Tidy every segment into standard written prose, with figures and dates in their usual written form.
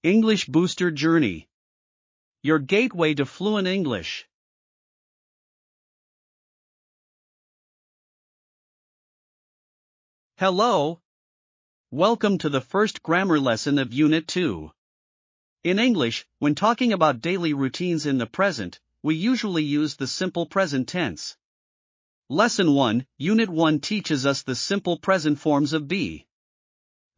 English Booster Journey. Your gateway to fluent English. Hello. Welcome to the first grammar lesson of Unit 2. In English, when talking about daily routines in the present, we usually use the simple present tense. Lesson 1, Unit 1 teaches us the simple present forms of be.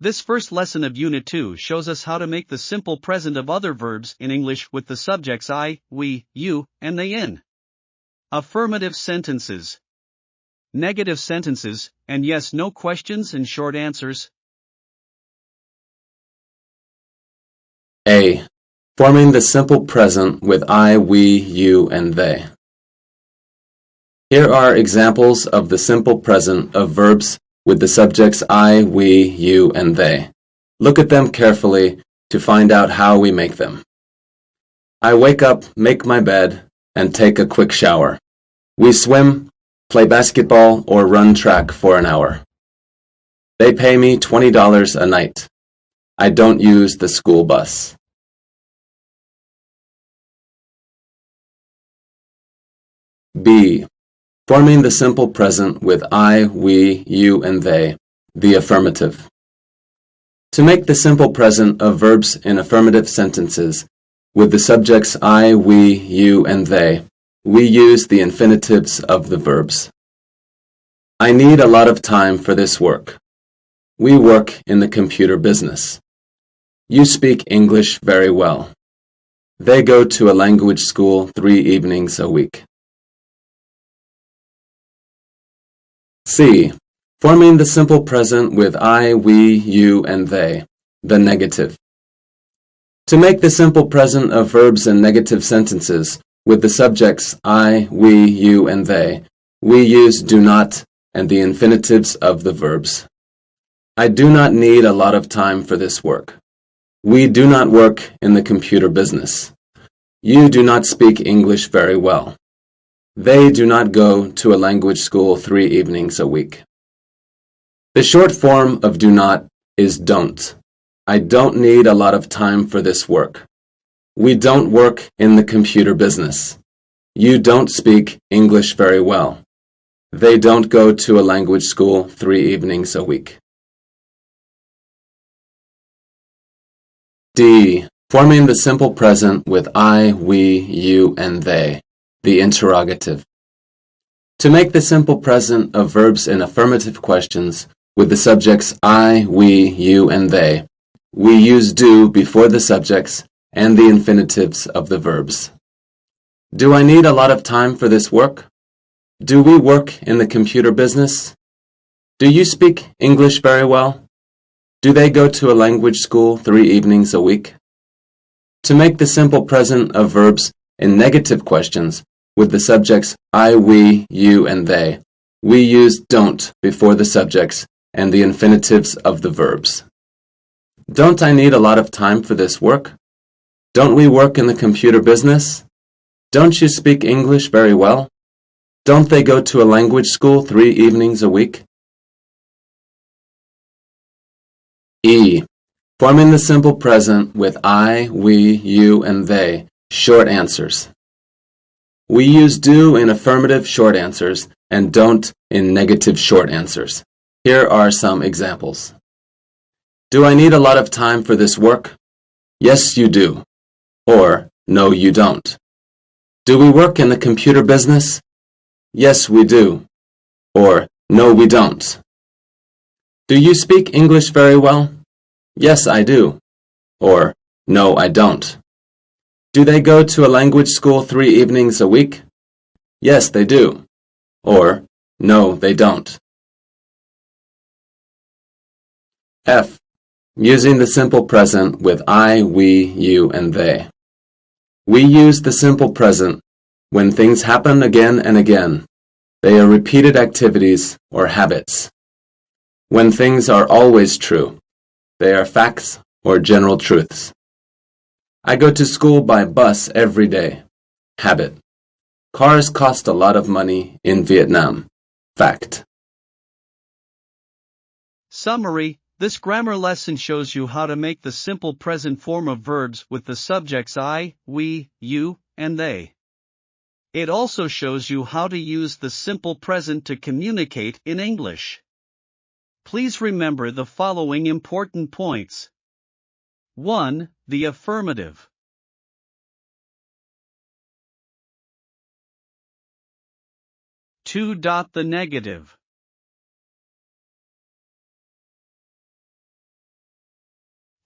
This first lesson of Unit 2 shows us how to make the simple present of other verbs in English with the subjects I, we, you, and they in. Affirmative sentences. Negative sentences, and yes/no questions and short answers. A. Forming the simple present with I, we, you, and they. Here are examples of the simple present of verbs with the subjects I, we, you, and they. Look at them carefully to find out how we make them. I wake up, make my bed, and take a quick shower. We swim, play basketball, or run track for an hour. They pay me $20 a night. I don't use the school bus. B. Forming the simple present with I, we, you, and they, the affirmative. To make the simple present of verbs in affirmative sentences with the subjects I, we, you, and they, we use the infinitives of the verbs. I need a lot of time for this work. We work in the computer business. You speak English very well. They go to a language school 3 evenings a week. C. Forming the simple present with I, we, you, and they, the negative. To make the simple present of verbs in negative sentences with the subjects I, we, you, and they, we use do not and the infinitives of the verbs. I do not need a lot of time for this work. We do not work in the computer business. You do not speak English very well. They do not go to a language school 3 evenings a week. The short form of do not is don't. I don't need a lot of time for this work. We don't work in the computer business. You don't speak English very well. They don't go to a language school 3 evenings a week. D. Forming the simple present with I, we, you, and they, the interrogative. To make the simple present of verbs in affirmative questions with the subjects I, we, you, and they, we use do before the subjects and the infinitives of the verbs. Do I need a lot of time for this work? Do we work in the computer business? Do you speak English very well? Do they go to a language school 3 evenings a week? To make the simple present of verbs in negative questions with the subjects I, we, you, and they, we use don't before the subjects and the infinitives of the verbs. Don't I need a lot of time for this work? Don't we work in the computer business? Don't you speak English very well? Don't they go to a language school 3 evenings a week? E. Forming the simple present with I, we, you, and they, short answers. We use do in affirmative short answers and don't in negative short answers. Here are some examples. Do I need a lot of time for this work? Yes, you do. Or, no, you don't. Do we work in the computer business? Yes, we do. Or, no, we don't. Do you speak English very well? Yes, I do. Or, no, I don't. Do they go to a language school 3 evenings a week? Yes, they do. Or, no, they don't. F. Using the simple present with I, we, you, and they. We use the simple present when things happen again and again. They are repeated activities or habits. When things are always true, they are facts or general truths. I go to school by bus every day. Habit. Cars cost a lot of money in Vietnam. Fact. Summary. This grammar lesson shows you how to make the simple present form of verbs with the subjects I, we, you, and they. It also shows you how to use the simple present to communicate in English. Please remember the following important points. 1. The affirmative. 2. The negative.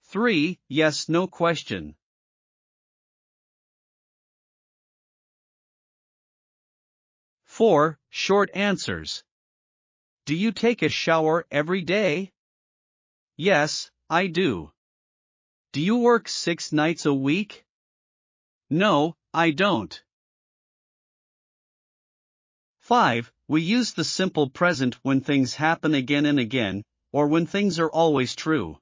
3. Yes/no question. 4. Short answers. Do you take a shower every day? Yes, I do. Do you work 6 nights a week? No, I don't. 5. We use the simple present when things happen again and again, or when things are always true.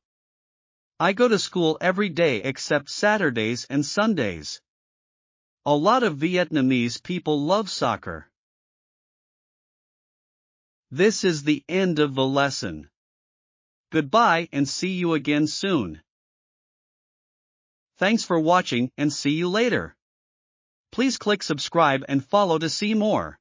I go to school every day except Saturdays and Sundays. A lot of Vietnamese people love soccer. This is the end of the lesson. Goodbye and see you again soon. Thanks for watching and see you later. Please click subscribe and follow to see more.